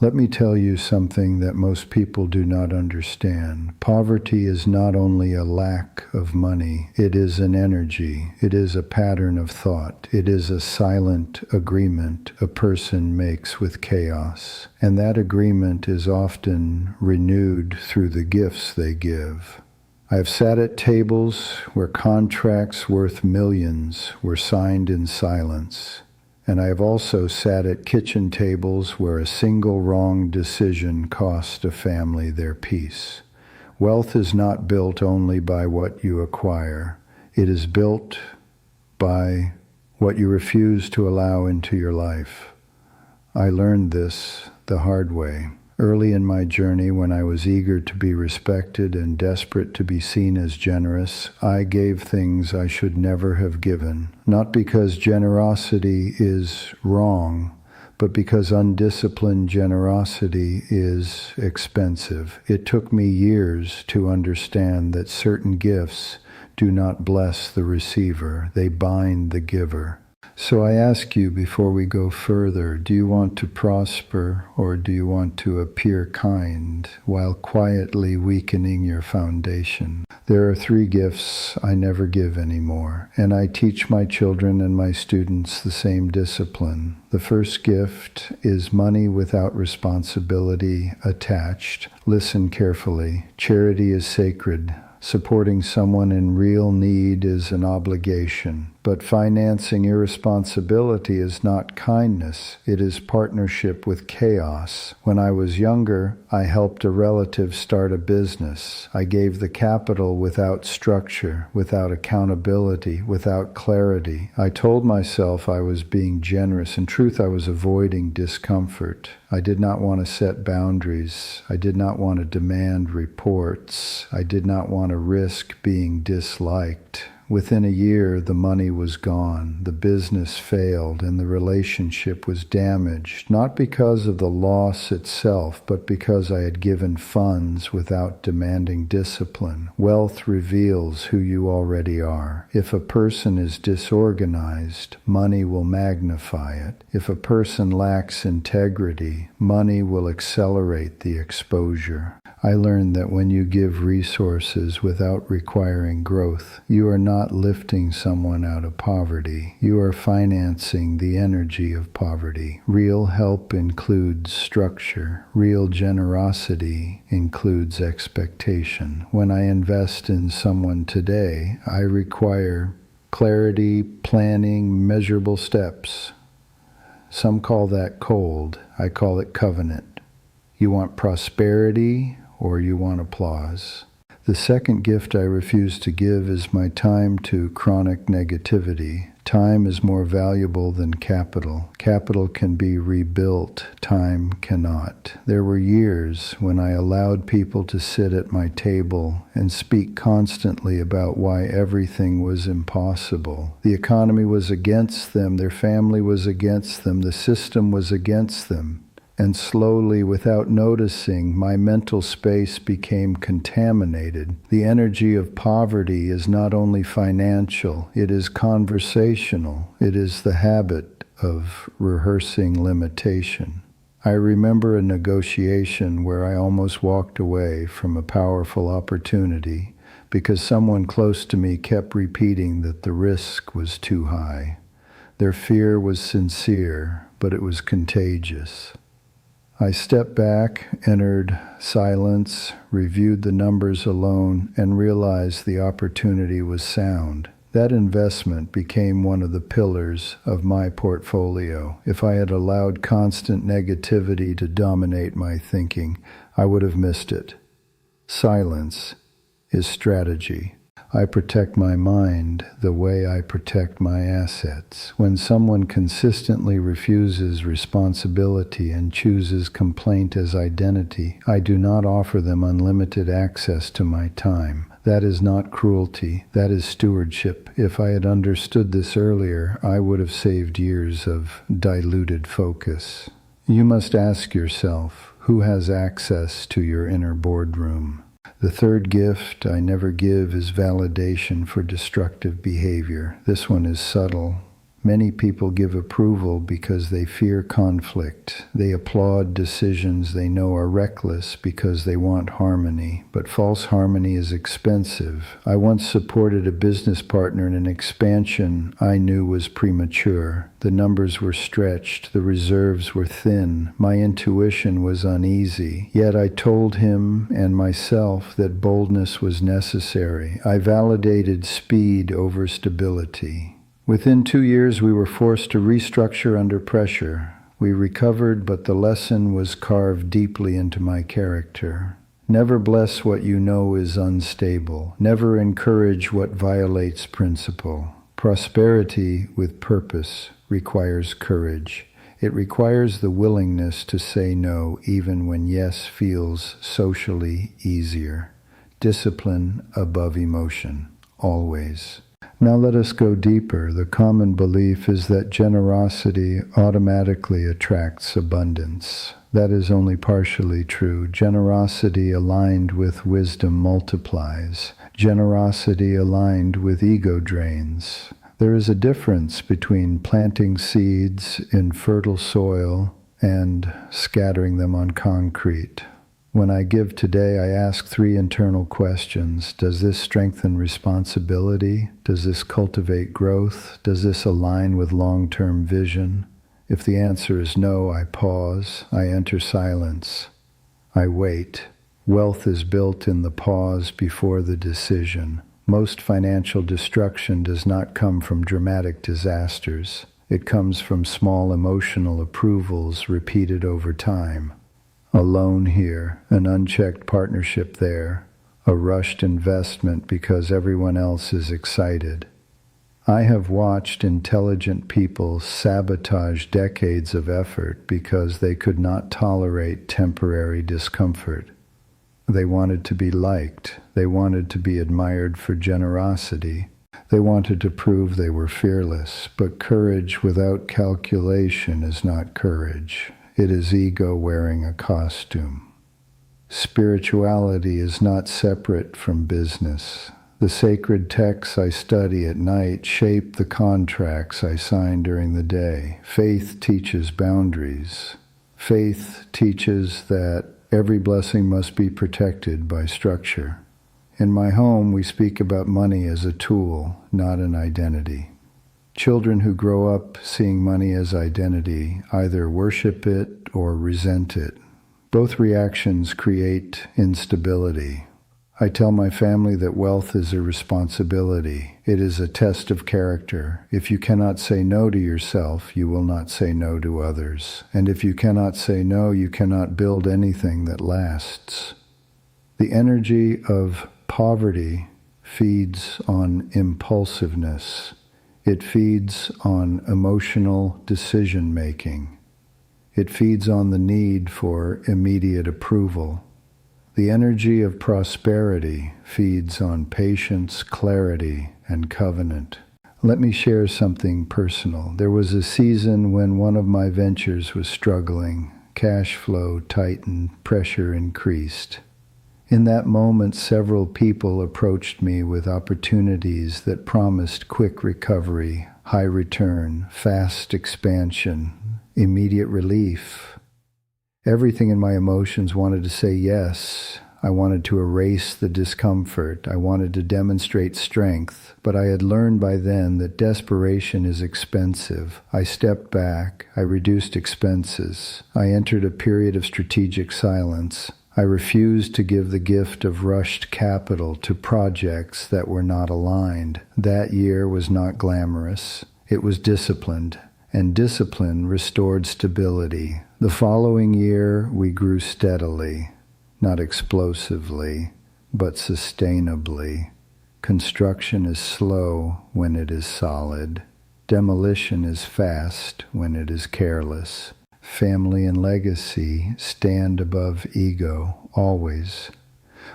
Let me tell you something that most people do not understand. Poverty is not only a lack of money, it is an energy, it is a pattern of thought, it is a silent agreement a person makes with chaos. And that agreement is often renewed through the gifts they give. I have sat at tables where contracts worth millions were signed in silence. And I have also sat at kitchen tables where a single wrong decision cost a family their peace. Wealth is not built only by what you acquire. It is built by what you refuse to allow into your life. I learned this the hard way. Early in my journey, when I was eager to be respected and desperate to be seen as generous, I gave things I should never have given, not because generosity is wrong, but because undisciplined generosity is expensive. It took me years to understand that certain gifts do not bless the receiver, they bind the giver. So I ask you before we go further, do you want to prosper or do you want to appear kind while quietly weakening your foundation? There are 3 gifts I never give anymore, and I teach my children and my students the same discipline. The first gift is money without responsibility attached. Listen carefully. Charity is sacred. Supporting someone in real need is an obligation, but financing irresponsibility is not kindness. It is partnership with chaos. When I was younger, I helped a relative start a business. I gave the capital without structure, without accountability, without clarity. I told myself I was being generous. In truth, I was avoiding discomfort. I did not want to set boundaries. I did not want to demand reports. I did not want to risk being disliked. Within a year, the money was gone, the business failed, and the relationship was damaged, not because of the loss itself, but because I had given funds without demanding discipline. Wealth reveals who you already are. If a person is disorganized, money will magnify it. If a person lacks integrity, money will accelerate the exposure. I learned that when you give resources without requiring growth, you are not lifting someone out of poverty. You are financing the energy of poverty. Real help includes structure. Real generosity includes expectation. When I invest in someone today, I require clarity, planning, measurable steps. Some call that cold. I call it covenant. You want prosperity, or you want applause. The second gift I refuse to give is my time to chronic negativity. Time is more valuable than capital. Capital can be rebuilt, time cannot. There were years when I allowed people to sit at my table and speak constantly about why everything was impossible. The economy was against them, their family was against them, the system was against them. And slowly, without noticing, my mental space became contaminated. The energy of poverty is not only financial, it is conversational. It is the habit of rehearsing limitation. I remember a negotiation where I almost walked away from a powerful opportunity because someone close to me kept repeating that the risk was too high. Their fear was sincere, but it was contagious. I stepped back, entered silence, reviewed the numbers alone, and realized the opportunity was sound. That investment became one of the pillars of my portfolio. If I had allowed constant negativity to dominate my thinking, I would have missed it. Silence is strategy. I protect my mind the way I protect my assets. When someone consistently refuses responsibility and chooses complaint as identity, I do not offer them unlimited access to my time. That is not cruelty, that is stewardship. If I had understood this earlier, I would have saved years of diluted focus. You must ask yourself, who has access to your inner boardroom? The third gift I never give is validation for destructive behavior. This one is subtle, Many people give approval because they fear conflict. They applaud decisions they know are reckless because they want harmony. But false harmony is expensive. I once supported a business partner in an expansion I knew was premature. The numbers were stretched. The reserves were thin. My intuition was uneasy. Yet I told him and myself that boldness was necessary. I validated speed over stability. Within 2 years, we were forced to restructure under pressure. We recovered, but the lesson was carved deeply into my character. Never bless what you know is unstable. Never encourage what violates principle. Prosperity with purpose requires courage. It requires the willingness to say no even when yes feels socially easier. Discipline above emotion, always. Now let us go deeper. The common belief is that generosity automatically attracts abundance. That is only partially true. Generosity aligned with wisdom multiplies. Generosity aligned with ego drains. There is a difference between planting seeds in fertile soil and scattering them on concrete. When I give today, I ask 3 internal questions. Does this strengthen responsibility? Does this cultivate growth? Does this align with long-term vision? If the answer is no, I pause. I enter silence. I wait. Wealth is built in the pause before the decision. Most financial destruction does not come from dramatic disasters. It comes from small emotional approvals repeated over time. A loan here, an unchecked partnership there, a rushed investment because everyone else is excited. I have watched intelligent people sabotage decades of effort because they could not tolerate temporary discomfort. They wanted to be liked. They wanted to be admired for generosity. They wanted to prove they were fearless. But courage without calculation is not courage. It is ego wearing a costume. Spirituality is not separate from business. The sacred texts I study at night shape the contracts I sign during the day. Faith teaches boundaries. Faith teaches that every blessing must be protected by structure. In my home, we speak about money as a tool, not an identity. Children who grow up seeing money as identity either worship it or resent it. Both reactions create instability. I tell my family that wealth is a responsibility. It is a test of character. If you cannot say no to yourself, you will not say no to others. And if you cannot say no, you cannot build anything that lasts. The energy of poverty feeds on impulsiveness. It feeds on emotional decision-making. It feeds on the need for immediate approval. The energy of prosperity feeds on patience, clarity, and covenant. Let me share something personal. There was a season when one of my ventures was struggling. Cash flow tightened, pressure increased. In that moment, several people approached me with opportunities that promised quick recovery, high return, fast expansion, immediate relief. Everything in my emotions wanted to say yes. I wanted to erase the discomfort. I wanted to demonstrate strength. But I had learned by then that desperation is expensive. I stepped back. I reduced expenses. I entered a period of strategic silence. I refused to give the gift of rushed capital to projects that were not aligned. That year was not glamorous. It was disciplined, and discipline restored stability. The following year, we grew steadily, not explosively, but sustainably. Construction is slow when it is solid. Demolition is fast when it is careless. Family and legacy stand above ego, always.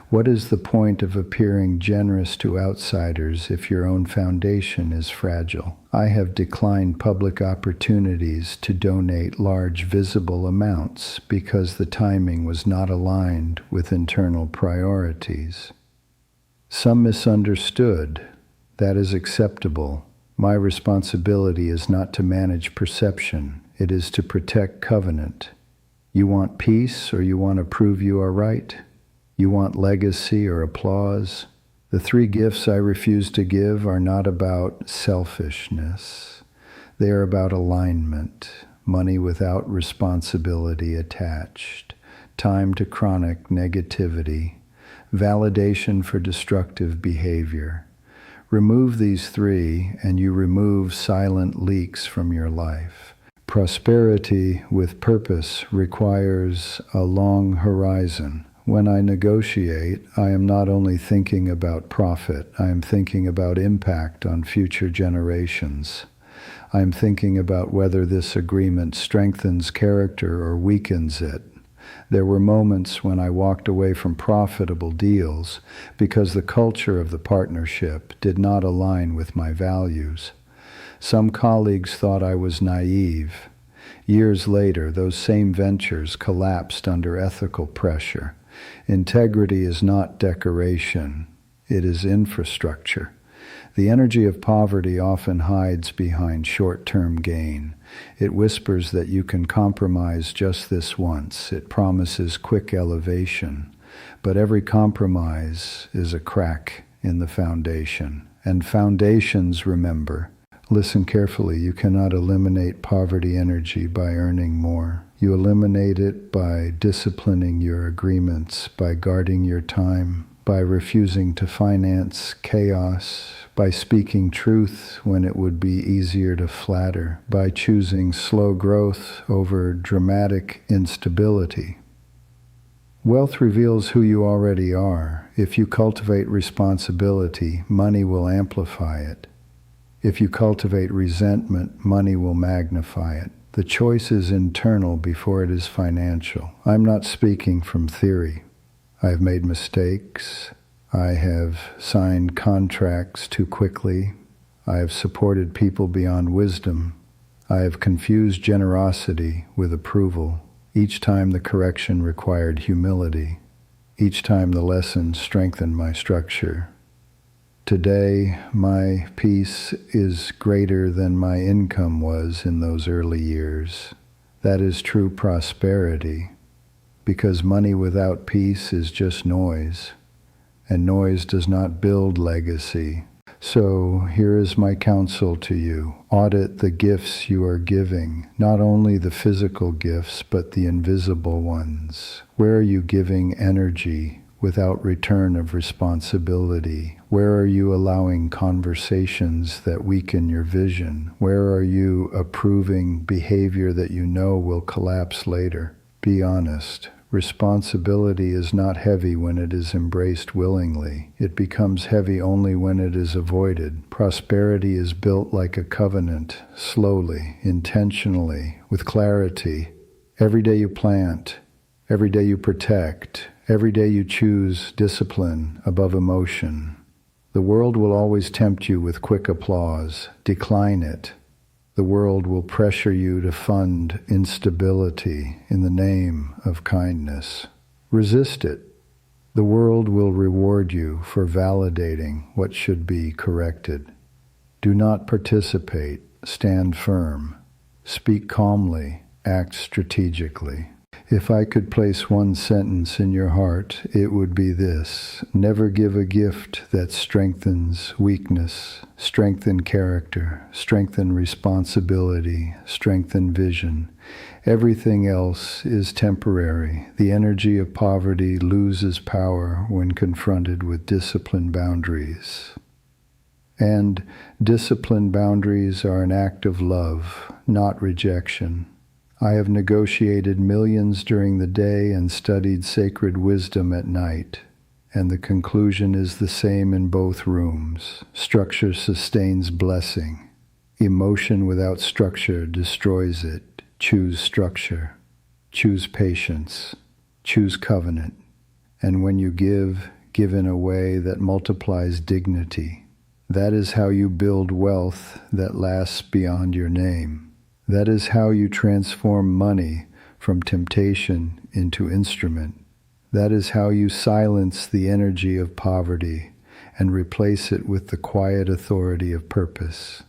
What is the point of appearing generous to outsiders if your own foundation is fragile? I have declined public opportunities to donate large visible amounts because the timing was not aligned with internal priorities. Some misunderstood. That is acceptable. My responsibility is not to manage perception. It is to protect covenant. You want peace or you want to prove you are right? You want legacy or applause? The three gifts I refuse to give are not about selfishness. They are about alignment, money without responsibility attached, time to chronic negativity, validation for destructive behavior. Remove these three and you remove silent leaks from your life. Prosperity with purpose requires a long horizon. When I negotiate, I am not only thinking about profit, I am thinking about impact on future generations. I am thinking about whether this agreement strengthens character or weakens it. There were moments when I walked away from profitable deals because the culture of the partnership did not align with my values. Some colleagues thought I was naive. Years later, those same ventures collapsed under ethical pressure. Integrity is not decoration, it is infrastructure. The energy of poverty often hides behind short-term gain. It whispers that you can compromise just this once. It promises quick elevation. But every compromise is a crack in the foundation. And foundations, remember, listen carefully, you cannot eliminate poverty energy by earning more. You eliminate it by disciplining your agreements, by guarding your time, by refusing to finance chaos, by speaking truth when it would be easier to flatter, by choosing slow growth over dramatic instability. Wealth reveals who you already are. If you cultivate responsibility, money will amplify it. If you cultivate resentment, money will magnify it. The choice is internal before it is financial. I'm not speaking from theory. I have made mistakes. I have signed contracts too quickly. I have supported people beyond wisdom. I have confused generosity with approval. Each time the correction required humility. Each time the lesson strengthened my structure. Today, my peace is greater than my income was in those early years. That is true prosperity, because money without peace is just noise, and noise does not build legacy. So here is my counsel to you. Audit the gifts you are giving, not only the physical gifts, but the invisible ones. Where are you giving energy without return of responsibility? Where are you allowing conversations that weaken your vision? Where are you approving behavior that you know will collapse later? Be honest. Responsibility is not heavy when it is embraced willingly. It becomes heavy only when it is avoided. Prosperity is built like a covenant, slowly, intentionally, with clarity. Every day you plant, every day you protect, every day you choose discipline above emotion. The world will always tempt you with quick applause. Decline it. The world will pressure you to fund instability in the name of kindness. Resist it. The world will reward you for validating what should be corrected. Do not participate. Stand firm. Speak calmly. Act strategically. If I could place one sentence in your heart, it would be this: never give a gift that strengthens weakness. Strengthen character, strengthen responsibility, strengthen vision. Everything else is temporary. The energy of poverty loses power when confronted with disciplined boundaries. And disciplined boundaries are an act of love, not rejection. I have negotiated millions during the day and studied sacred wisdom at night, and the conclusion is the same in both rooms. Structure sustains blessing. Emotion without structure destroys it. Choose structure. Choose patience. Choose covenant. And when you give in a way that multiplies dignity. That is how you build wealth that lasts beyond your name. That is how you transform money from temptation into instrument. That is how you silence the energy of poverty and replace it with the quiet authority of purpose.